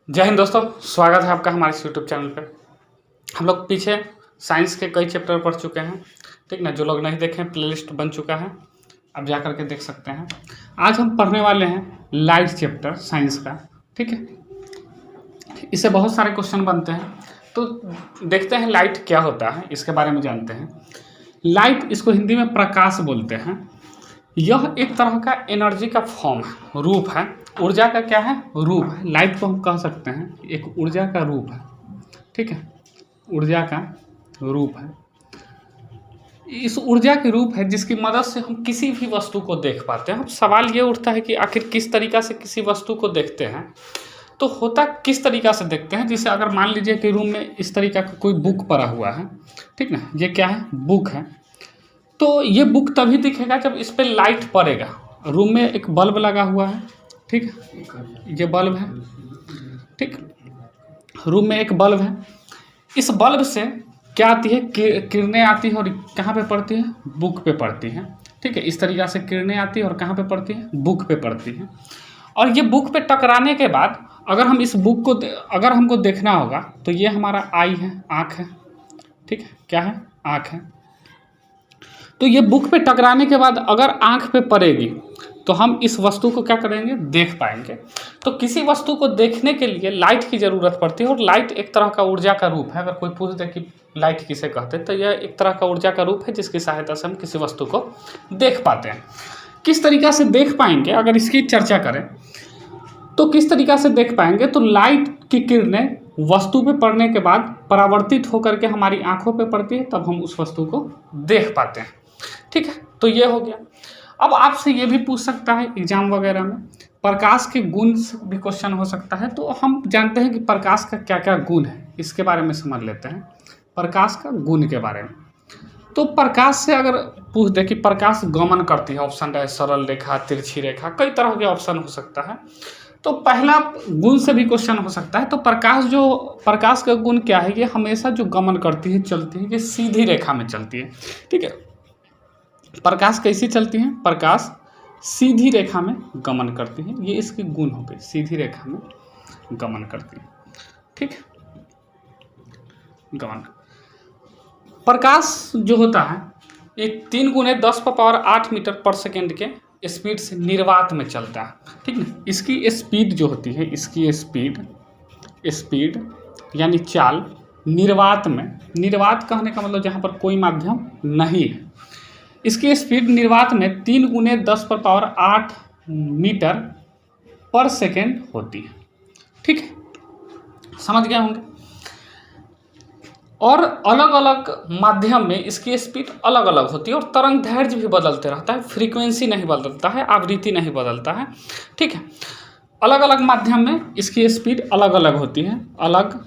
जय हिंद दोस्तों, स्वागत है आपका हमारे इस यूट्यूब चैनल पे। हम लोग पीछे साइंस के कई चैप्टर पढ़ चुके हैं, ठीक ना। जो लोग नहीं देखें, प्लेलिस्ट बन चुका है, अब जा करके देख सकते हैं। आज हम पढ़ने वाले हैं लाइट चैप्टर साइंस का, ठीक है। इससे बहुत सारे क्वेश्चन बनते हैं, तो देखते हैं लाइट क्या होता है, इसके बारे में जानते हैं। लाइट, इसको हिंदी में प्रकाश बोलते हैं। यह एक तरह का एनर्जी का फॉर्म है, रूप है। ऊर्जा का क्या है? रूप है। लाइट को हम कह सकते हैं एक ऊर्जा का रूप है, ठीक है। ऊर्जा का रूप है। इस ऊर्जा के रूप है जिसकी मदद से हम किसी भी वस्तु को देख पाते हैं। अब सवाल ये उठता है कि आखिर किस तरीक़ा से किसी वस्तु को देखते हैं, तो होता किस तरीक़ा से देखते हैं। जैसे अगर मान लीजिए कि रूम में इस तरीक़ा का कोई बुक पड़ा हुआ है, ठीक ना। ये क्या है? बुक है। तो ये बुक तभी दिखेगा जब इस पर लाइट पड़ेगा। रूम में एक बल्ब लगा हुआ है, ठीक है। ये बल्ब है, ठीक। रूम में एक बल्ब है। इस बल्ब से क्या आती है? किरणें आती है और कहाँ पे पड़ती है? बुक पे पड़ती हैं, ठीक है। इस तरीक़ा से किरणें आती है और कहाँ पे पड़ती है? बुक पे पड़ती हैं। और ये बुक पे टकराने के बाद अगर हम इस बुक को अगर हमको देखना होगा तो ये हमारा आई है, आँख है, ठीक है। क्या है? आँख है। तो ये बुक पे टकराने के बाद अगर आँख पे पड़ेगी तो हम इस वस्तु को क्या करेंगे? देख पाएंगे। तो किसी वस्तु को देखने के लिए लाइट की ज़रूरत पड़ती है, और लाइट एक तरह का ऊर्जा का रूप है। अगर कोई पूछ दे कि लाइट किसे कहते हैं, तो यह एक तरह का ऊर्जा का रूप है जिसकी सहायता से हम किसी वस्तु को देख पाते हैं। किस तरीक़ा से देख पाएंगे, अगर इसकी चर्चा करें तो किस तरीक़ा से देख पाएंगे? तो लाइट की किरणें वस्तु पे पड़ने के बाद परावर्तित होकर के हमारी आँखों पे पड़ती है, तब हम उस वस्तु को देख पाते हैं, ठीक है। तो ये हो गया। अब आपसे ये भी पूछ सकता है एग्जाम वगैरह में, प्रकाश के गुण से भी क्वेश्चन हो सकता है। तो हम जानते हैं कि प्रकाश का क्या क्या गुण है, इसके बारे में समझ लेते हैं। प्रकाश का गुण के बारे में, तो प्रकाश से अगर पूछ दे कि प्रकाश गमन करती है, ऑप्शन है सरल रेखा, तिरछी रेखा, कई तरह के ऑप्शन हो सकता है। तो पहला गुण से भी क्वेश्चन हो सकता है। तो प्रकाश का गुण क्या है? ये हमेशा जो गमन करती है, चलती है, ये सीधी रेखा में चलती है, ठीक है। प्रकाश कैसी चलती है? प्रकाश सीधी रेखा में गमन करती है। ये इसकी गुण हो गई, सीधी रेखा में गमन करती है, ठीक है। गमन प्रकाश जो होता है ये 3 × 10⁸ मीटर पर सेकेंड के स्पीड से निर्वात में चलता है, ठीक है। इसकी स्पीड जो होती है, इसकी स्पीड यानी चाल निर्वात में, निर्वात कहने का मतलब जहाँ पर कोई माध्यम नहीं है, इसकी स्पीड निर्वात में 3 × 10⁸ मीटर पर सेकेंड होती है, ठीक है। समझ गए होंगे। और अलग अलग माध्यम में इसकी स्पीड अलग अलग होती है, और तरंग दैर्ध्य भी बदलते रहता है। फ्रीक्वेंसी नहीं बदलता है, आवृत्ति नहीं बदलता है, ठीक है। अलग अलग माध्यम में इसकी स्पीड अलग अलग होती है। अलग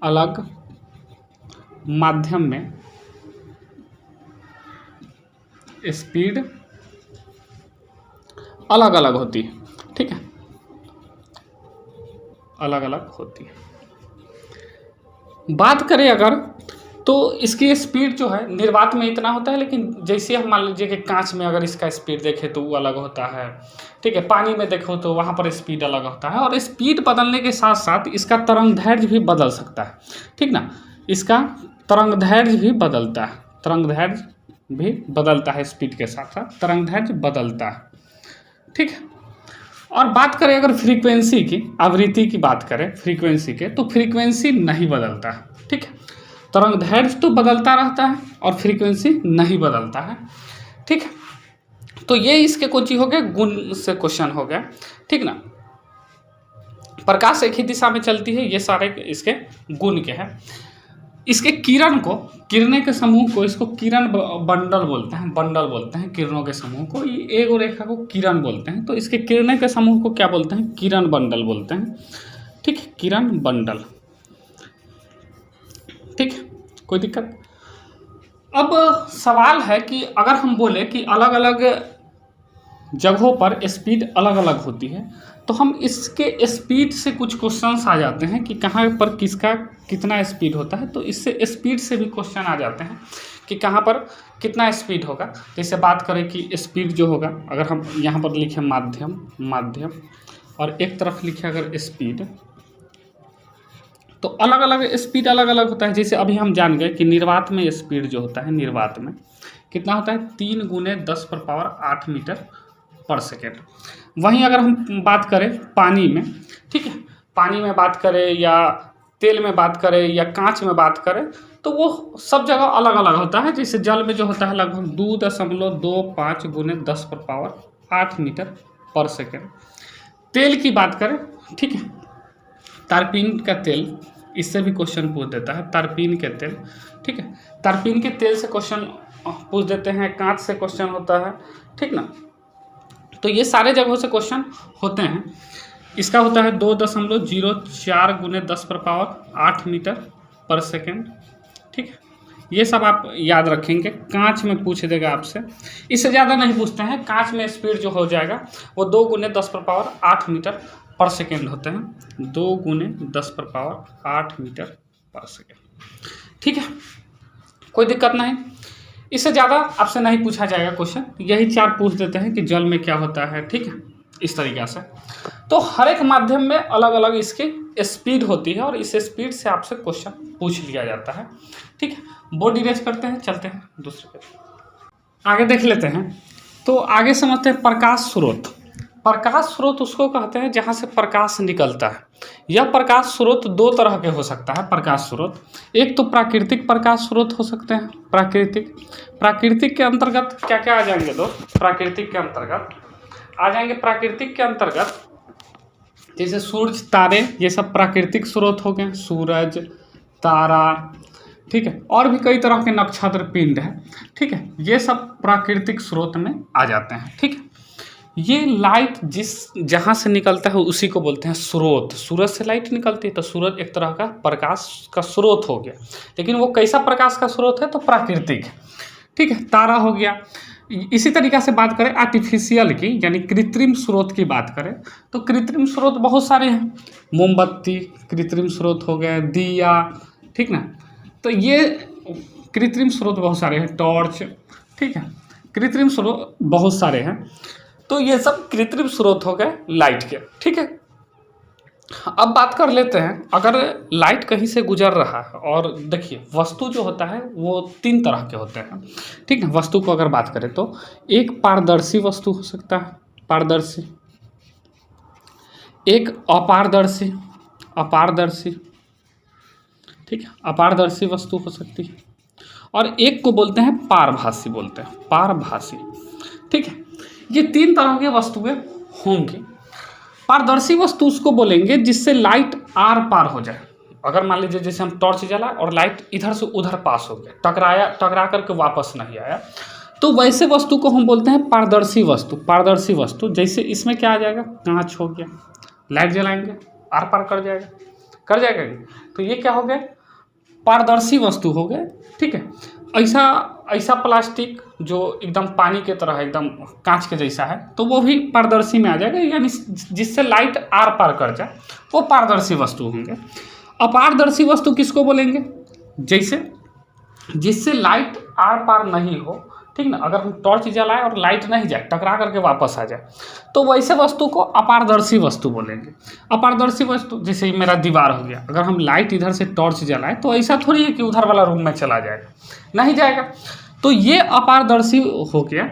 अलग माध्यम में स्पीड अलग अलग होती है, ठीक है। अलग अलग होती है। बात करें अगर, तो इसकी स्पीड जो है निर्वात में इतना होता है, लेकिन जैसे हम मान लीजिए कि कांच में अगर इसका स्पीड देखें तो वो अलग होता है, ठीक है। पानी में देखो तो वहाँ पर स्पीड अलग होता है। और स्पीड बदलने के साथ साथ इसका तरंग दैर्ध्य भी बदल सकता है, ठीक ना। इसका तरंग दैर्ध्य भी बदलता है, तरंग दैर्ध्य भी बदलता है, स्पीड के साथ साथ तरंग दैर्ध्य बदलता है, ठीक है। और बात करें अगर फ्रीक्वेंसी की, आवृत्ति की बात करें फ्रीक्वेंसी के, तो फ्रीक्वेंसी नहीं बदलता है, ठीक है। तरंग दैर्ध्य तो बदलता रहता है और फ्रीक्वेंसी नहीं बदलता है, ठीक है। तो ये इसके कुछ हो गए, गुण से क्वेश्चन हो गया, ठीक ना। प्रकाश एक ही दिशा में चलती है, ये सारे इसके गुण के हैं। इसके किरणें के समूह को, इसको किरण बंडल बोलते हैं, बंडल बोलते हैं किरणों के समूह को। एक रेखा को किरण बोलते हैं, तो इसके किरणें के समूह को क्या बोलते हैं? किरण बंडल बोलते हैं, ठीक है। किरण बंडल, ठीक है। कोई दिक्कत? अब सवाल है कि अगर हम बोले कि अलग अलग जगहों पर स्पीड अलग अलग होती है, तो हम इसके स्पीड से कुछ क्वेश्चंस आ जाते हैं कि कहाँ पर किसका कितना स्पीड होता है। तो इससे स्पीड से भी क्वेश्चन आ जाते हैं कि कहाँ पर कितना स्पीड होगा। जैसे बात करें कि स्पीड जो होगा, अगर हम यहाँ पर लिखें माध्यम, और एक तरफ लिखे अगर स्पीड, तो अलग अलग स्पीड अलग अलग होता है। जैसे अभी हम जान गए कि निर्वात में स्पीड जो होता है, निर्वात में कितना होता है, 3 × 10⁸ मीटर पर सेकेंड। वहीं अगर हम बात करें पानी में, ठीक है, पानी में बात करें या तेल में बात करें या कांच में बात करें, तो वो सब जगह अलग अलग होता है। जैसे जल में जो होता है लगभग 2.25 × 10⁸ मीटर पर सेकेंड। तेल की बात करें, ठीक है, तारपीन का तेल, इससे भी क्वेश्चन पूछ देता है, तारपीन के तेल, ठीक है, तारपीन के तेल से क्वेश्चन पूछ देते हैं, कांच से क्वेश्चन होता है, ठीक ना। तो ये सारे जगहों से क्वेश्चन होते हैं। इसका होता है 2.04 × 10⁸ मीटर पर सेकेंड, ठीक है। ये सब आप याद रखेंगे, कांच में पूछ देगा आपसे, इससे ज़्यादा नहीं पूछते हैं। कांच में स्पीड जो हो जाएगा वो 2 × 10⁸ मीटर पर सेकेंड होते हैं, 2 × 10⁸ मीटर पर सेकेंड, ठीक है, कोई दिक्कत नहीं। इससे ज़्यादा आपसे नहीं पूछा जाएगा क्वेश्चन, यही 4 पूछ देते हैं कि जल में क्या होता है, ठीक है, इस तरीक़ा से। तो हर एक माध्यम में अलग अलग इसकी स्पीड होती है और इस स्पीड से आपसे क्वेश्चन पूछ लिया जाता है, ठीक है। बोर्ड इरेज करते हैं, चलते हैं दूसरे पे, आगे देख लेते हैं। तो आगे समझते हैं प्रकाश स्रोत। प्रकाश स्रोत उसको कहते हैं जहाँ से प्रकाश निकलता है। यह प्रकाश स्रोत 2 तरह के हो सकता है। प्रकाश स्रोत एक तो प्राकृतिक प्रकाश स्रोत हो सकते हैं। प्राकृतिक के अंतर्गत क्या क्या आ जाएंगे दोस्त? प्राकृतिक के अंतर्गत आ जाएंगे, प्राकृतिक के अंतर्गत जैसे सूरज, तारे, ये सब प्राकृतिक स्रोत हो गए। सूरज, तारा, ठीक है, और भी कई तरह के नक्षत्र, पिंड है, ठीक है, ये सब प्राकृतिक स्रोत में आ जाते हैं, ठीक है। ये लाइट जहाँ से निकलता है उसी को बोलते हैं स्रोत। सूरज से लाइट निकलती है तो सूरज एक तरह का प्रकाश का स्रोत हो गया, लेकिन वो कैसा प्रकाश का स्रोत है? तो प्राकृतिक, ठीक है। तारा हो गया। इसी तरीक़ा से बात करें आर्टिफिशियल की, यानी कृत्रिम स्रोत की बात करें, तो कृत्रिम स्रोत बहुत सारे हैं। मोमबत्ती कृत्रिम स्रोत हो गए, दिया, ठीक ना, तो ये कृत्रिम स्रोत बहुत सारे हैं। टॉर्च, ठीक है, कृत्रिम स्रोत बहुत सारे हैं। तो ये सब कृत्रिम स्रोत हो गए लाइट के, ठीक है। अब बात कर लेते हैं, अगर लाइट कहीं से गुजर रहा है, और देखिए वस्तु जो होता है वो 3 तरह के होते हैं, ठीक है। वस्तु को अगर बात करें तो एक पारदर्शी वस्तु हो सकता है, पारदर्शी, एक अपारदर्शी, ठीक है, अपारदर्शी वस्तु हो सकती है, और एक को बोलते हैं पारभासी, बोलते हैं पारभासी, ठीक है। ये 3 तरह की वस्तुएं होंगी। पारदर्शी वस्तु उसको बोलेंगे जिससे लाइट आर पार हो जाए। अगर मान लीजिए जैसे हम टॉर्च जला और लाइट इधर से उधर पास हो गया, टकरा करके वापस नहीं आया, तो वैसे वस्तु को हम बोलते हैं पारदर्शी वस्तु। पारदर्शी वस्तु जैसे इसमें क्या आ जाएगा? कांच हो गया, लाइट जलाएंगे आर पार कर जाएगा, तो ये क्या हो गया? पारदर्शी वस्तु हो गए, ठीक है। ऐसा प्लास्टिक जो एकदम पानी के तरह, एकदम कांच के जैसा है, तो वो भी पारदर्शी में आ जाएगा, यानी जिससे लाइट आर पार कर जाए, वो पारदर्शी वस्तु होंगे। अपारदर्शी वस्तु किसको बोलेंगे? जैसे जिससे लाइट आर पार नहीं हो, ठीक ना, अगर हम टॉर्च जलाएं और लाइट नहीं जाए, टकरा करके वापस आ जाए, तो वैसे वस्तु को अपारदर्शी वस्तु बोलेंगे। अपारदर्शी वस्तु जैसे मेरा दीवार हो गया, अगर हम लाइट इधर से टॉर्च जलाएं तो ऐसा थोड़ी है कि उधर वाला रूम में चला जाएगा, नहीं जाएगा, तो ये अपारदर्शी हो गया,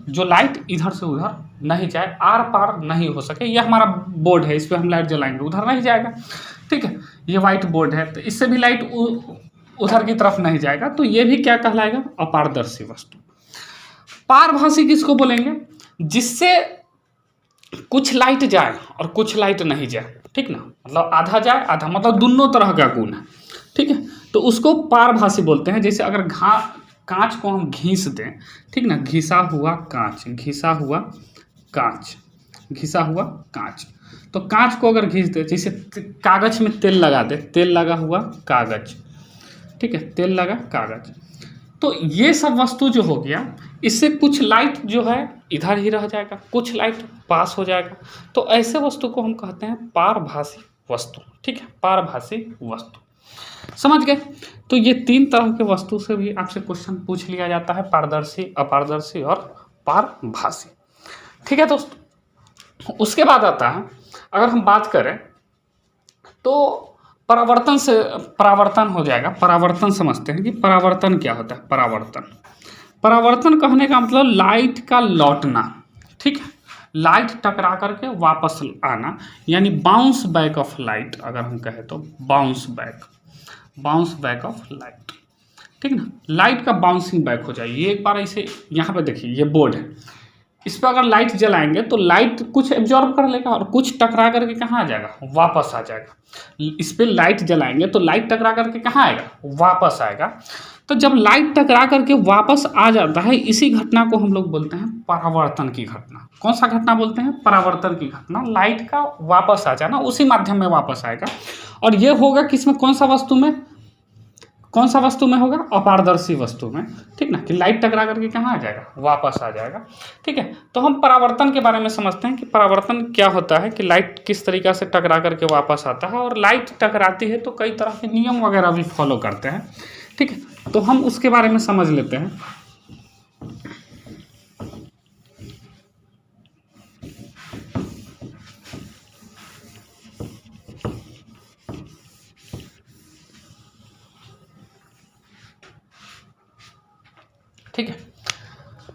जो लाइट इधर से उधर नहीं जाए, आर पार नहीं हो सके। ये हमारा बोर्ड है, इस पर हम लाइट जलाएंगे, उधर नहीं जाएगा, ठीक है। ये वाइट बोर्ड है, तो इससे भी लाइट उधर की तरफ नहीं जाएगा, तो ये भी क्या कहलाएगा? अपारदर्शी वस्तु। पारभासी किसको बोलेंगे? जिससे कुछ लाइट जाए और कुछ लाइट नहीं जाए, ठीक ना, मतलब आधा जाए आधा, मतलब दोनों तरह का गुण है, ठीक है, तो उसको पारभासी बोलते हैं। जैसे अगर कांच को हम घिस दें, ठीक ना, घिसा हुआ कांच, तो कांच को अगर घिस दे, जैसे कागज में तेल लगा दे, तेल लगा हुआ कागज, ठीक है, तेल लगा कागज, तो ये सब वस्तु जो हो गया, इससे कुछ लाइट जो है इधर ही रह जाएगा, कुछ लाइट पास हो जाएगा, तो ऐसे वस्तु को हम कहते हैं पारभासी वस्तु, ठीक है, पारभासी वस्तु। समझ गए? तो ये 3 तरह के वस्तु से भी आपसे क्वेश्चन पूछ लिया जाता है, पारदर्शी, अपारदर्शी और पारभासी, ठीक है दोस्तों। उसके बाद आता है अगर हम बात करें तो परावर्तन हो जाएगा। परावर्तन समझते हैं कि परावर्तन क्या होता है। परावर्तन कहने का मतलब लाइट का लौटना, ठीक है, लाइट टकरा करके वापस आना, यानी बाउंस बैक ऑफ लाइट। अगर हम कहें तो बाउंस बैक ऑफ लाइट, ठीक ना, लाइट का बाउंसिंग बैक हो जाए। ये एक बार ऐसे यहाँ पे देखिए, ये बोर्ड है, इस पर अगर लाइट जलाएंगे तो लाइट कुछ एब्जॉर्ब कर लेगा और कुछ टकरा करके कहाँ आ जाएगा, वापस आ जाएगा। इस पर लाइट जलाएंगे तो लाइट टकरा करके कहाँ आएगा, वापस आएगा। तो जब लाइट टकरा करके वापस आ जाता है, इसी घटना को हम लोग बोलते हैं परावर्तन की घटना। कौन सा घटना बोलते हैं, परावर्तन की घटना। लाइट का वापस आ जाना, उसी माध्यम में वापस आएगा। और ये होगा किसमें, कौन सा वस्तु में होगा, अपारदर्शी वस्तु में, ठीक ना, कि लाइट टकरा करके कहाँ आ जाएगा, वापस आ जाएगा। ठीक है, तो हम परावर्तन के बारे में समझते हैं कि परावर्तन क्या होता है, कि लाइट किस तरीक़ा से टकरा करके वापस आता है। और लाइट टकराती है तो कई तरह के नियम वगैरह भी फॉलो करते हैं। ठीक है, तो हम उसके बारे में समझ लेते हैं। ठीक है,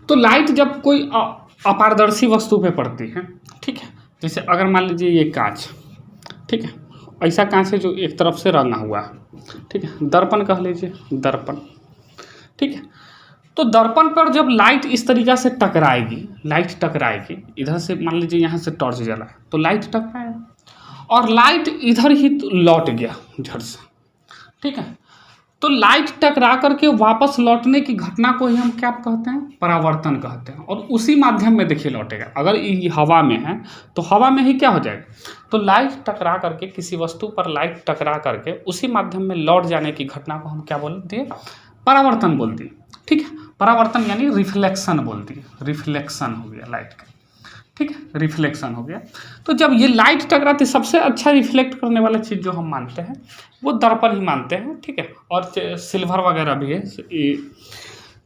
तो लाइट जब कोई अपारदर्शी वस्तु पे पड़ती है, ठीक है, जैसे अगर मान लीजिए ये कांच, ठीक है, ऐसा कांच है जो एक तरफ से रंगा हुआ है, ठीक है, दर्पण कह लीजिए, दर्पण, ठीक है। तो दर्पण पर जब लाइट इस तरीक़ा से टकराएगी, इधर से मान लीजिए यहाँ से टॉर्च जला है तो लाइट टकराएगा और लाइट इधर ही लौट गया झट से, ठीक है। तो लाइट टकरा करके वापस लौटने की घटना को ही हम क्या कहते हैं, परावर्तन कहते हैं। और उसी माध्यम में देखिए लौटेगा। अगर ये हवा में है तो हवा में ही क्या हो जाएगा, तो लाइट टकरा करके, किसी वस्तु पर लाइट टकरा करके उसी माध्यम में लौट जाने की घटना को हम क्या बोलते हैं, परावर्तन बोलते हैं। ठीक है, परावर्तन यानी रिफ्लेक्शन बोलती है, रिफ्लेक्शन हो गया लाइट का, ठीक है, रिफ्लेक्शन हो गया। तो जब ये लाइट टकराती, सबसे अच्छा रिफ्लेक्ट करने वाला चीज़ जो हम मानते हैं वो दर्पण ही मानते हैं, ठीक है, और सिल्वर वगैरह भी है।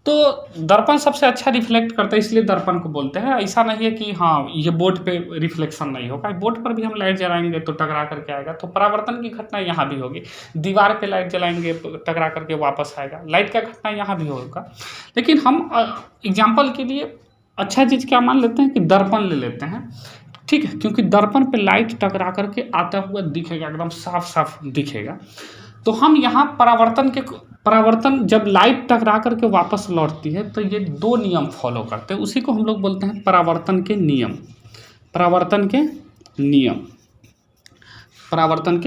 तो दर्पण सबसे अच्छा रिफ्लेक्ट करता है, इसलिए दर्पण को बोलते हैं। ऐसा नहीं है कि हाँ ये बोर्ड पे रिफ्लेक्शन नहीं होगा, बोर्ड पर भी हम लाइट जलाएंगे तो टकरा करके आएगा, तो परावर्तन की घटना यहाँ भी होगी। दीवार पे लाइट जलाएंगे तो टकरा करके वापस आएगा, लाइट का घटना यहाँ भी होगा। लेकिन हम एग्जाम्पल के लिए अच्छा चीज़ क्या मान लेते हैं कि दर्पण ले लेते हैं, ठीक है, क्योंकि दर्पण पे लाइट टकरा करके आता हुआ दिखेगा, एकदम साफ साफ दिखेगा। तो हम यहाँ परावर्तन जब लाइट टकरा करके वापस लौटती है तो ये दो नियम फॉलो करते हैं, उसी को हम लोग बोलते हैं परावर्तन के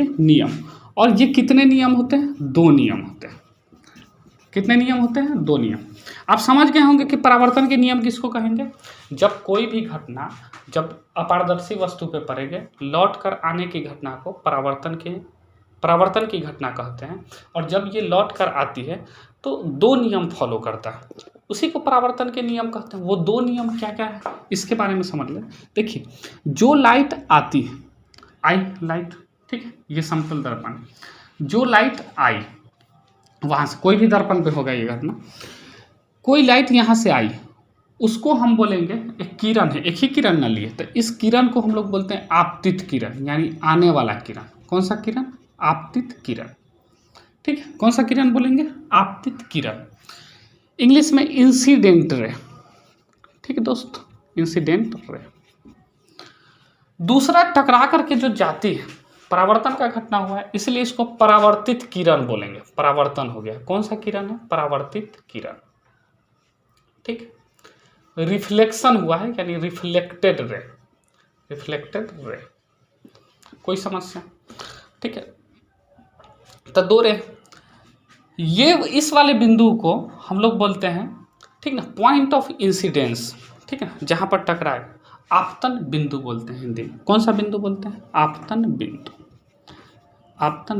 नियम। और ये कितने नियम होते हैं, दो नियम होते हैं। कितने नियम होते हैं, दो नियम। आप समझ गए होंगे कि परावर्तन के नियम किसको कहेंगे, जब कोई भी घटना जब अपारदर्शी वस्तु पे पड़ेगे, लौट कर आने की घटना को परावर्तन की घटना कहते हैं। और जब ये लौट कर आती है तो दो नियम फॉलो करता है, उसी को परावर्तन के नियम कहते हैं। वो दो नियम क्या क्या है इसके बारे में समझ लें। देखिए, जो लाइट आती है, आई लाइट, ठीक है, ये समतल दर्पण, जो लाइट आई वहाँ से, कोई भी दर्पण पे होगा ये घटना, कोई लाइट यहाँ से आई, उसको हम बोलेंगे, एक किरण है, एक ही किरण न लिए, तो इस किरण को हम लोग बोलते हैं आपतित किरण, यानी आने वाला किरण। कौन सा किरण, आपतित किरण, ठीक है। कौन सा किरण बोलेंगे, आपतित किरण। इंग्लिश में इंसिडेंट रे, ठीक है दोस्त, इंसिडेंट रे। दूसरा टकरा करके जो जाती है, परावर्तन का घटना हुआ है, इसलिए इसको परावर्तित किरण बोलेंगे। परावर्तन हो गया, कौन सा किरण है, परावर्तित किरण, ठीक। रिफ्लेक्शन हुआ है यानी रिफ्लेक्टेड रे, कोई समस्या, ठीक है। तो दो रे, ये इस वाले बिंदु को हम लोग बोलते हैं, ठीक ना, पॉइंट ऑफ इंसिडेंस, ठीक है, जहाँ पर टकराए, आपतन बिंदु बोलते हैं हिंदी में। कौन सा बिंदु बोलते हैं, आपतन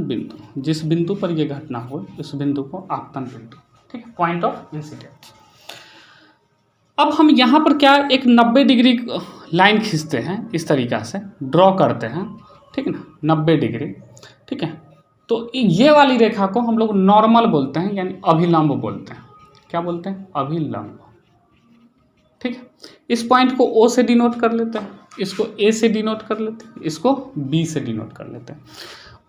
बिंदु, जिस बिंदु पर यह घटना हो उस बिंदु को आपतन बिंदु, ठीक है, पॉइंट ऑफ इंसिडेंस। अब हम यहाँ पर क्या, एक 90 डिग्री लाइन खींचते हैं, इस तरीक़ा से ड्रॉ करते हैं, ठीक है ना, 90 डिग्री, ठीक है। तो ये वाली रेखा को हम लोग नॉर्मल बोलते हैं, यानी अभिलंब बोलते हैं। क्या बोलते हैं, अभिलंब, ठीक है। इस पॉइंट को ओ से डिनोट कर लेते हैं, इसको ए से डिनोट कर लेते हैं, इसको बी से डिनोट कर लेते हैं।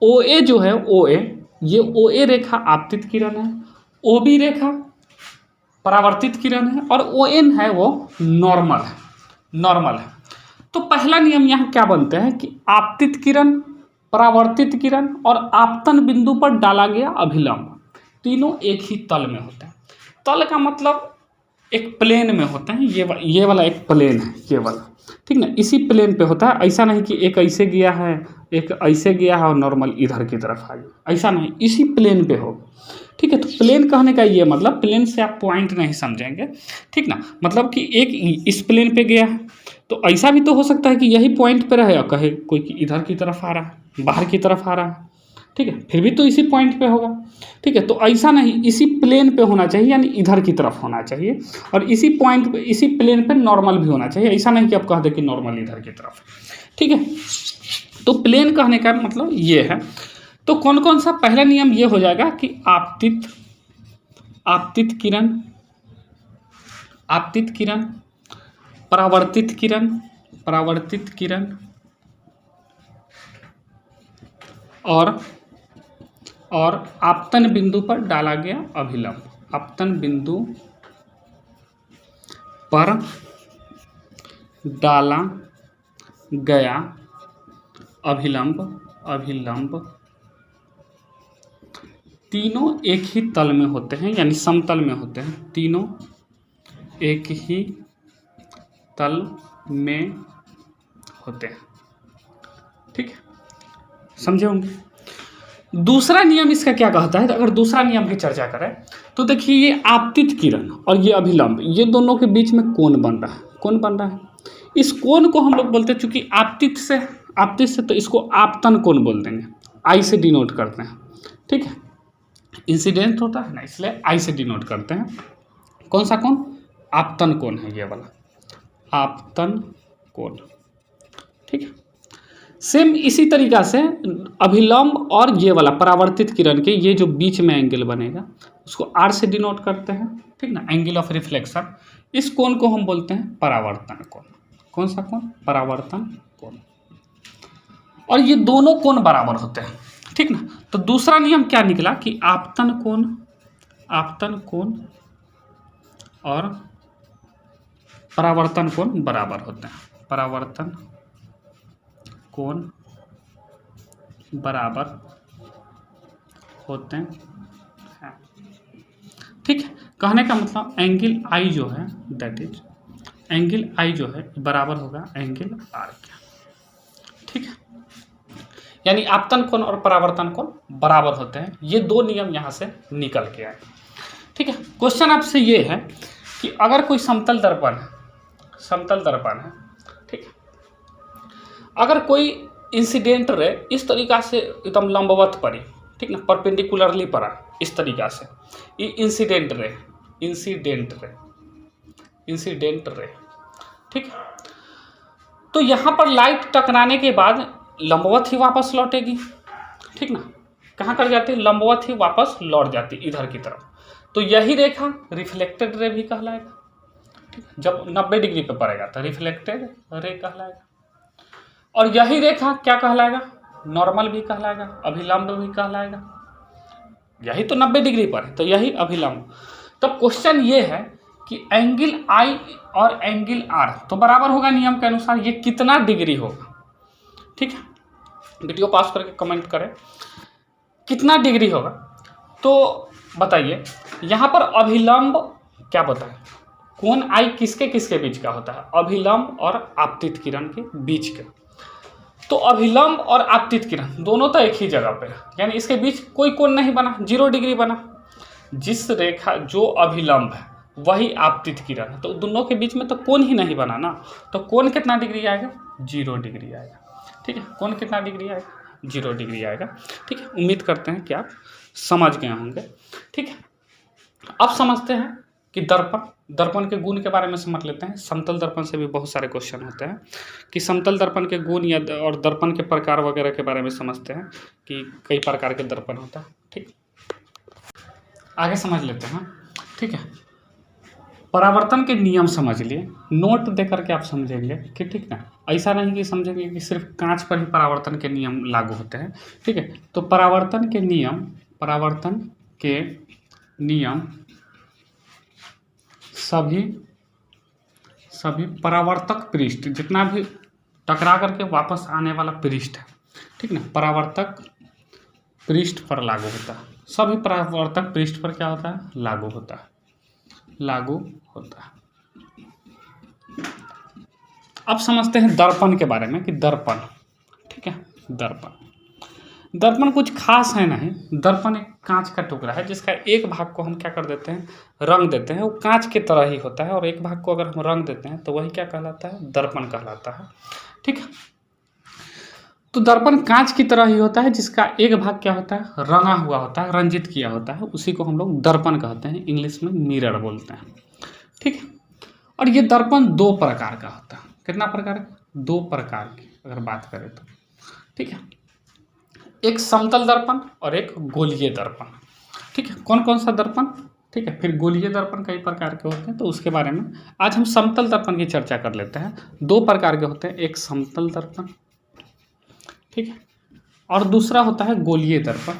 ओ ए जो है, ओ ए, ये ओ ए रेखा आपतित किरण है, ओ बी रेखा परावर्तित किरण है, और ओ एन है वो नॉर्मल है, नॉर्मल है। तो पहला नियम यहाँ क्या बनते हैं कि आपतित किरण, परावर्तित किरण और आपतन बिंदु पर डाला गया अभिलंब तीनों एक ही तल में होते हैं। तल का मतलब एक प्लेन में होते हैं, ये वाला एक प्लेन है, ये वाला, ठीक ना, इसी प्लेन पे होता है। ऐसा नहीं कि एक ऐसे गया है, एक ऐसे गया है और नॉर्मल इधर की तरफ आ गया, ऐसा नहीं, इसी प्लेन पे हो, ठीक है। तो प्लेन कहने का ये मतलब, प्लेन से आप पॉइंट नहीं समझेंगे, ठीक ना, मतलब कि एक इस प्लेन पे गया है, तो ऐसा भी तो हो सकता है कि यही पॉइंट पे रहे और कहे कोई कि इधर की तरफ आ रहा है, बाहर की तरफ आ रहा है, ठीक है, फिर भी तो इसी पॉइंट पे होगा, ठीक है। तो ऐसा नहीं, इसी प्लेन पे होना चाहिए, यानी इधर की तरफ होना चाहिए, और इसी पॉइंट पे, इसी प्लेन पे नॉर्मल भी होना चाहिए। ऐसा नहीं कि आप कह दें कि नॉर्मल इधर की तरफ, ठीक है। तो प्लेन कहने का मतलब ये है। तो कौन कौन सा, पहला नियम ये हो जाएगा कि आपतित किरण, परावर्तित किरण और आपतन बिंदु पर डाला गया अभिलंब, आपतन बिंदु पर डाला गया अभिलंब तीनों एक ही तल में होते हैं, यानी समतल में होते हैं, तीनों एक ही तल में होते हैं, ठीक है, समझे होंगे। दूसरा नियम इसका क्या कहता है, तो अगर दूसरा नियम की चर्चा करें तो देखिए, ये आपतित किरण और ये अभिलंब, ये दोनों के बीच में कोण बन रहा है, कौन बन रहा है, इस कोण को हम लोग बोलते हैं, चूंकि आपतित से तो इसको आपतन कोण बोल देंगे, आई से डिनोट करते हैं, ठीक है, इंसिडेंट होता है ना, इसलिए आई से डिनोट करते हैं। कौन सा कोण, आपतन कोण है, ये वाला आपतन कोण, ठीक है। सेम इसी तरीका से अभिलंब और ये वाला परावर्तित किरण के ये जो बीच में एंगल बनेगा उसको आर से डिनोट करते हैं, ठीक ना, एंगल ऑफ रिफ्लेक्शन। इस कोण को हम बोलते हैं परावर्तन कोण। कौन सा कोण, परावर्तन कोण। और ये दोनों कोण बराबर होते हैं, ठीक ना। तो दूसरा नियम क्या निकला कि आपतन कोण और परावर्तन कोण बराबर होते हैं, परावर्तन कोण बराबर होते हैं, ठीक है। कहने का मतलब एंगल आई जो है, दैट इज एंगल आई जो है बराबर होगा एंगल आर के, ठीक है। यानी आपतन कोण और परावर्तन कोण बराबर होते हैं। ये दो नियम यहाँ से निकल के आए, ठीक है। क्वेश्चन आपसे ये है कि अगर कोई समतल दर्पण है, ठीक है, अगर कोई इंसिडेंट रे इस तरीका से एकदम लंबवत पड़ी, ठीक ना, परपेंडिकुलरली पड़ा इस तरीका से, ये इंसिडेंट रे, ठीक है। तो यहाँ पर लाइट टकराने के बाद लंबवत ही वापस लौटेगी, ठीक ना, कहाँ कर जाती है, लंबवत ही वापस लौट जाती इधर की तरफ। तो यही रेखा रिफ्लेक्टेड रे भी कहलाएगा, ठीक है, जब 90 डिग्री पे पड़ेगा तो रिफ्लेक्टेड रे कहलाएगा। और यही रेखा क्या कहलाएगा, नॉर्मल भी कहलाएगा, अभिलंब भी कहलाएगा। यही तो 90 डिग्री पर है, तो यही अभिलंब। तो क्वेश्चन ये है कि एंगल आई और एंगल आर तो बराबर होगा नियम के अनुसार, ये कितना डिग्री होगा, ठीक है। वीडियो पास करके कमेंट करें कितना डिग्री होगा। तो बताइए यहाँ पर अभिलंब क्या बताएं, कोण आई किसके किसके बीच का होता है, अभिलंब और आपतित किरण के बीच का। तो अभिलंब और आपतित किरण दोनों तो एक ही जगह पे है, यानी इसके बीच कोई कोण नहीं बना, 0 डिग्री बना। जिस रेखा जो अभिलंब है वही आपतित किरण है, तो दोनों के बीच में तो कोण ही नहीं बना ना, तो कोण कितना डिग्री आएगा, 0 डिग्री आएगा, ठीक है। कोण कितना डिग्री आएगा, 0 डिग्री आएगा, ठीक है। उम्मीद करते हैं कि आप समझ गए होंगे, ठीक है। अब समझते हैं कि दर्पण के गुण के बारे में समझ लेते हैं। समतल दर्पण से भी बहुत सारे क्वेश्चन होते हैं कि समतल दर्पण के गुण या और दर्पण के प्रकार वगैरह के बारे में समझते हैं कि कई प्रकार के दर्पण होता है, ठीक। आगे समझ लेते हैं, ठीक है। परावर्तन के नियम समझ लिए, नोट दे करके आप समझेंगे कि ठीक ना, ऐसा नहीं कि समझेंगे कि सिर्फ कांच पर ही परावर्तन के नियम लागू होते हैं। ठीक है, तो परावर्तन के नियम सभी परावर्तक पृष्ठ, जितना भी टकरा करके वापस आने वाला पृष्ठ है, ठीक ना, परावर्तक पृष्ठ पर लागू होता है। सभी परावर्तक पृष्ठ पर क्या होता है? लागू होता है। अब समझते हैं दर्पण के बारे में कि दर्पण, ठीक है, दर्पण कुछ खास है नहीं। दर्पण एक कांच का टुकड़ा है जिसका एक भाग को हम क्या कर देते हैं? रंग देते हैं। वो कांच की तरह ही होता है और एक भाग को अगर हम रंग देते हैं तो वही क्या कहलाता है? दर्पण कहलाता है। ठीक है, तो दर्पण कांच की तरह ही होता है जिसका एक भाग क्या होता है? रंगा हुआ होता है, रंजित किया होता है, उसी को हम लोग दर्पण कहते हैं, इंग्लिश में मिरर बोलते हैं। ठीक है, और ये दर्पण 2 प्रकार का होता है। कितना प्रकार का? 2 प्रकार की अगर बात करें तो। ठीक है, एक समतल दर्पण और एक गोलीय दर्पण। ठीक है, कौन कौन सा दर्पण? ठीक है, फिर गोलीय दर्पण कई प्रकार के होते हैं, तो उसके बारे में आज हम समतल दर्पण की चर्चा कर लेते हैं। 2 प्रकार के होते हैं, एक समतल दर्पण, ठीक है, और दूसरा होता है गोलीय दर्पण।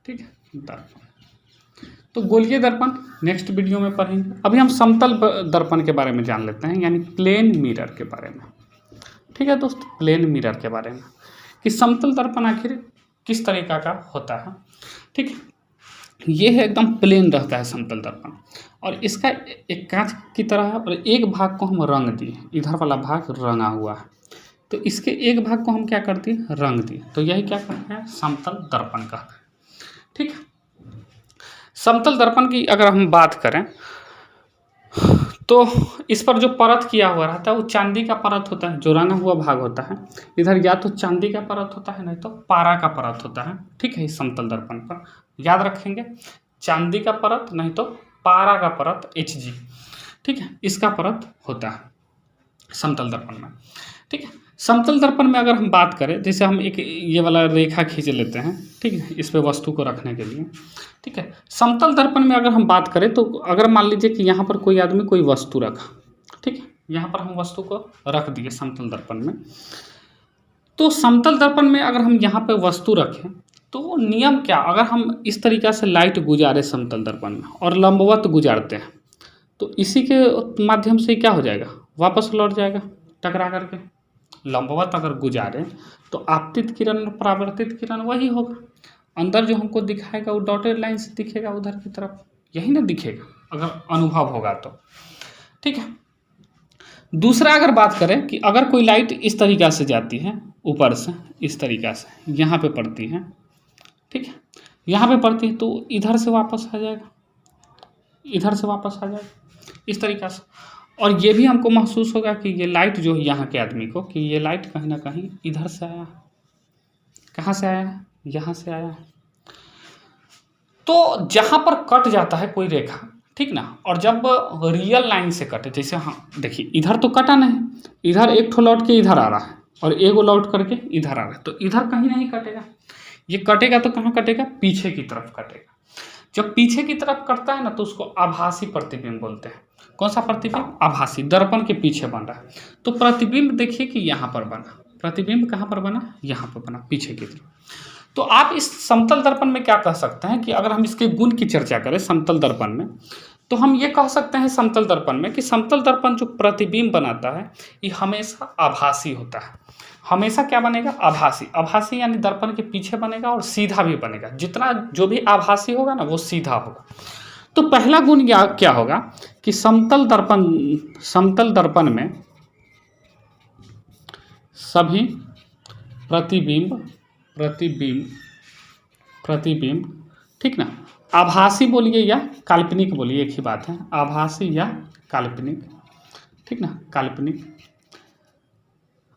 ठीक है, दर्पण। तो गोलीय दर्पण नेक्स्ट वीडियो में पढ़ेंगे। अभी हम समतल दर्पण के बारे में जान लेते हैं, यानी प्लेन मिरर के बारे में। ठीक है दोस्तों, प्लेन मिरर के बारे में कि समतल दर्पण आखिर किस तरीका का होता है। ठीक है, ये है एकदम प्लेन रहता है समतल दर्पण, और इसका एक कांच की तरह है और एक भाग को हम रंग दिए, इधर वाला भाग रंगा हुआ है, तो इसके एक भाग को हम क्या कर दिए? रंग दिए, तो यही क्या कहते हैं? समतल दर्पण का। ठीक है, समतल दर्पण की अगर हम बात करें तो इस पर जो परत किया हुआ रहता है वो चांदी का परत होता है, जो रंगा हुआ भाग होता है। इधर या तो चांदी का परत होता है, नहीं तो पारा का परत होता है। ठीक है, इस समतल दर्पण पर याद रखेंगे, चांदी का परत नहीं तो पारा का परत, Hg। ठीक है, इसका परत होता है समतल दर्पण में। ठीक है, समतल दर्पण में अगर हम बात करें, जैसे हम एक ये वाला रेखा खींच लेते हैं, ठीक है, इस पे वस्तु को रखने के लिए। ठीक है, समतल दर्पण में अगर हम बात करें तो अगर मान लीजिए कि यहाँ पर कोई आदमी कोई वस्तु रखा, ठीक है, यहाँ पर हम वस्तु को रख दिए समतल दर्पण में, तो समतल दर्पण में अगर हम यहाँ पे वस्तु रखें तो नियम क्या? अगर हम इस तरीक़ा से लाइट गुजारे समतल दर्पण में और लंबवत गुजारते हैं तो इसी के माध्यम से क्या हो जाएगा? वापस लौट जाएगा टकरा करके। लंबवत अगर गुजारे तो आपतित किरण और परावर्तित किरण वही होगा। अंदर जो हमको दिखाएगा वो डॉटेड लाइन से दिखेगा उधर की तरफ, यही ना दिखेगा अगर अनुभव होगा तो। ठीक है, दूसरा अगर बात करें कि अगर कोई लाइट इस तरीक़ा से जाती है ऊपर से, इस तरीक़ा से यहाँ पे पड़ती है, ठीक है, यहाँ पे पड़ती है तो इधर से वापस आ जाएगा, इधर से वापस आ जाएगा इस तरीक़ा से। और ये भी हमको महसूस होगा कि ये लाइट जो है यहाँ के आदमी को, कि ये लाइट कहीं ना कहीं इधर से आया। कहाँ से आया? यहाँ से आया। तो जहाँ पर कट जाता है कोई रेखा, ठीक ना, और जब रियल लाइन से कटे, जैसे हाँ देखिए इधर तो कटा नहीं, इधर एक ठो लौट के इधर आ रहा है और एगो लौट करके इधर आ रहा है, तो इधर कहीं नहीं कटेगा। ये कटेगा तो कहाँ कटेगा? पीछे की तरफ कटेगा। जब पीछे की तरफ कटता है ना तो उसको आभासी प्रतिबिंब बोलते हैं। कौन सा प्रतिबिंब? आभासी, दर्पण के पीछे बन रहा है। तो प्रतिबिंब देखिए कि यहाँ पर बना, प्रतिबिंब कहाँ पर बना? यहाँ पर बना, पीछे की तरफ। तो आप इस समतल दर्पण में क्या कह सकते हैं कि अगर हम इसके गुण की चर्चा करें समतल दर्पण में, तो हम ये कह सकते हैं समतल दर्पण में कि समतल दर्पण जो प्रतिबिंब बनाता है ये हमेशा आभासी होता है। हमेशा क्या बनेगा? आभासी। आभासी यानी दर्पण के पीछे बनेगा और सीधा भी बनेगा। जितना जो भी आभासी होगा ना वो सीधा होगा। तो पहला गुण क्या होगा कि समतल दर्पण में सभी प्रतिबिंब, ठीक ना, आभासी बोलिए या काल्पनिक बोलिए, एक ही बात है, आभासी या काल्पनिक, ठीक ना, काल्पनिक,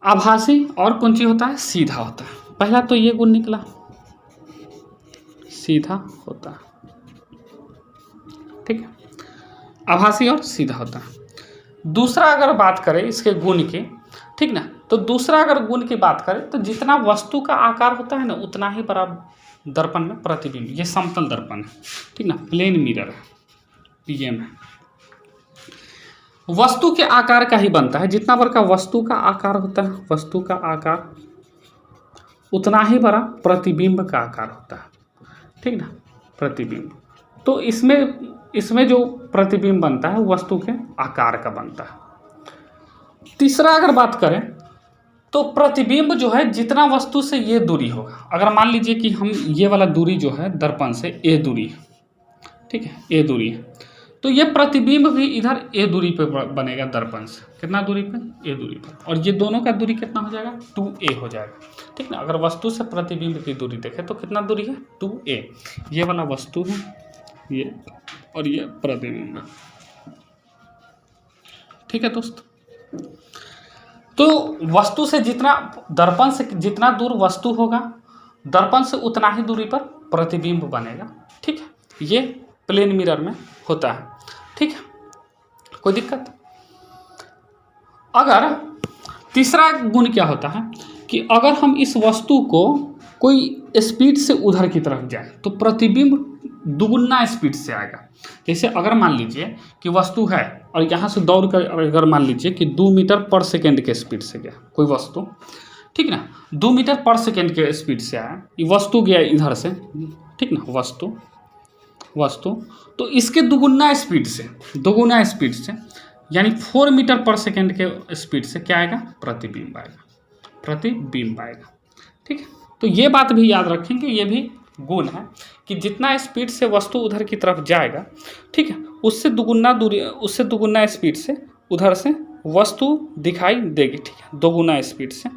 आभासी और कौन सी होता है? सीधा होता है। पहला तो ये गुण निकला, सीधा होता है, ठीक है, आभासी और सीधा होता है। दूसरा अगर बात करें इसके गुण की, ठीक ना, तो दूसरा अगर गुण की बात करें तो जितना वस्तु का आकार होता है ना उतना ही बड़ा दर्पण में प्रतिबिंब, ये समतल दर्पण है, ठीक ना, प्लेन मिरर है, पीएम है। वस्तु के आकार का ही बनता है, जितना बड़ा वस्तु का आकार होता है, वस्तु का आकार उतना ही बड़ा प्रतिबिंब का आकार होता है, ठीक ना, प्रतिबिंब। तो इसमें जो प्रतिबिंब बनता है वस्तु के आकार का बनता है। तीसरा अगर बात करें तो प्रतिबिंब जो है जितना वस्तु से ये दूरी होगा, अगर मान लीजिए कि हम ये वाला दूरी जो है दर्पण से ए दूरी है, ठीक है, ए दूरी है, तो ये प्रतिबिंब भी इधर ए दूरी पे बनेगा दर्पण से, कितना दूरी पे, ए दूरी पे, और ये दोनों का दूरी कितना हो जाएगा, 2a हो जाएगा, ठीक ना। अगर वस्तु से प्रतिबिंब की दूरी देखें तो कितना दूरी है, 2a, ये वाला वस्तु है ये, और ये प्रतिबिंब है, ठीक है दोस्त। तो वस्तु से जितना, दर्पण से जितना दूर वस्तु होगा दर्पण से उतना ही दूरी पर प्रतिबिंब बनेगा, ठीक है, ये प्लेन मिरर में होता है, ठीक है, कोई दिक्कत। अगर तीसरा गुण क्या होता है कि अगर हम इस वस्तु को कोई स्पीड से उधर की तरफ जाए तो प्रतिबिंब दुगुना स्पीड से आएगा। जैसे अगर मान लीजिए कि वस्तु है और यहाँ से दौड़ कर अगर मान लीजिए कि 2 मीटर पर सेकेंड के स्पीड से गया कोई वस्तु, ठीक ना, 2 मीटर पर सेकेंड के स्पीड से आया, ये वस्तु गया इधर से, ठीक ना, वस्तु तो इसके दुगुना स्पीड से यानी 4 मीटर पर सेकेंड के स्पीड से क्या आएगा, प्रतिबिंब आएगा, ठीक है। तो ये बात भी याद रखेंगे, ये भी गुण है कि जितना स्पीड से वस्तु उधर की तरफ जाएगा, ठीक है, उससे दुगुना स्पीड से उधर से वस्तु दिखाई देगी, ठीक है, दोगुना स्पीड से,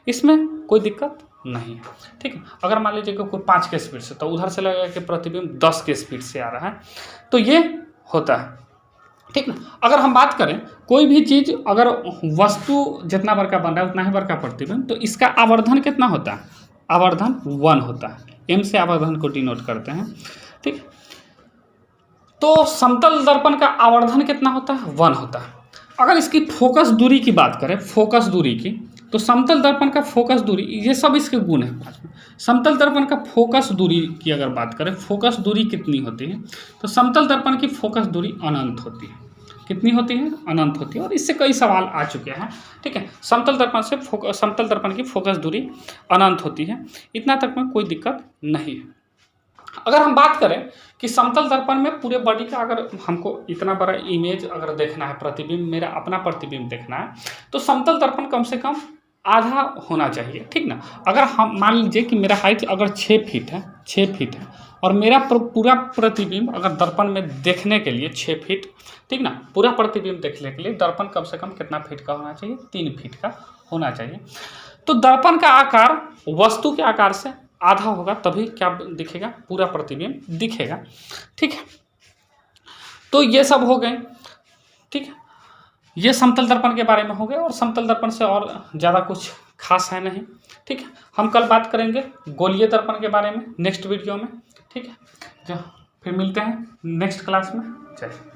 इसमें कोई दिक्कत नहीं है, ठीक है। अगर मान लीजिए कि कोई 5 के स्पीड से, तो उधर से लगेगा कि प्रतिबिंब 10 के स्पीड से आ रहा है, तो ये होता है, ठीक ना। अगर हम बात करें कोई भी चीज़, अगर वस्तु जितना बड़का बन रहा है उतना ही बड़का प्रतिबिंब, तो इसका आवर्धन कितना होता है, आवर्धन 1 होता है, m से आवर्धन को डिनोट करते हैं, ठीक। तो समतल दर्पण का आवर्धन कितना होता है, 1 होता है। अगर इसकी फोकस दूरी की बात करें, फोकस दूरी की, तो समतल दर्पण का फोकस दूरी, ये सब इसके गुण हैं। समतल दर्पण का फोकस दूरी की अगर बात करें, फोकस दूरी कितनी होती है, तो समतल दर्पण की फोकस दूरी अनंत होती है, कितनी होती है, अनंत होती है, और इससे कई सवाल आ चुके हैं, ठीक है। समतल दर्पण की फोकस दूरी अनंत होती है, इतना तक में कोई दिक्कत नहीं है। अगर हम बात करें कि समतल दर्पण में पूरे बॉडी का, अगर हमको इतना बड़ा इमेज अगर देखना है, प्रतिबिंब, मेरा अपना प्रतिबिंब देखना है, तो समतल दर्पण कम से कम आधा होना चाहिए, ठीक ना। अगर हम मान लीजिए कि मेरा हाइट अगर 6 फीट है और मेरा पूरा प्रतिबिंब अगर दर्पण में देखने के लिए 6 फीट, ठीक ना, पूरा प्रतिबिंब देखने के लिए दर्पण कम से कम कितना फीट का होना चाहिए, 3 फीट का होना चाहिए। तो दर्पण का आकार वस्तु के आकार से आधा होगा, तभी क्या दिखेगा, पूरा प्रतिबिंब दिखेगा, ठीक है। तो ये सब हो गए, ठीक है, ये समतल दर्पण के बारे में हो गए, और समतल दर्पण से और ज़्यादा कुछ खास है नहीं, ठीक है। हम कल बात करेंगे गोलीय दर्पण के बारे में नेक्स्ट वीडियो में, ठीक है। फिर मिलते हैं नेक्स्ट क्लास में। चलिए।